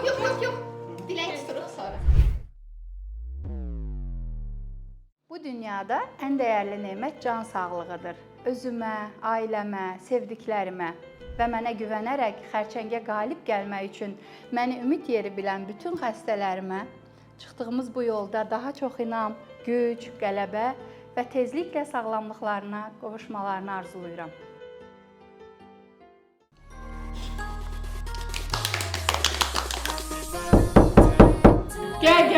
Yox. Dilək tuturuq sonra. Bu dünyada ən dəyərli nemət can sağlığıdır. Özümə, ailəmə, sevdiklərimə və mənə güvənərək xərçəngə qalib gəlmək üçün məni ümid yeri bilən bütün xəstələrimə çıxdığımız bu yolda daha çox inam, güc, qələbə və tezliklə sağlamlıqlarına qovuşmalarını arzulayıram. Gəl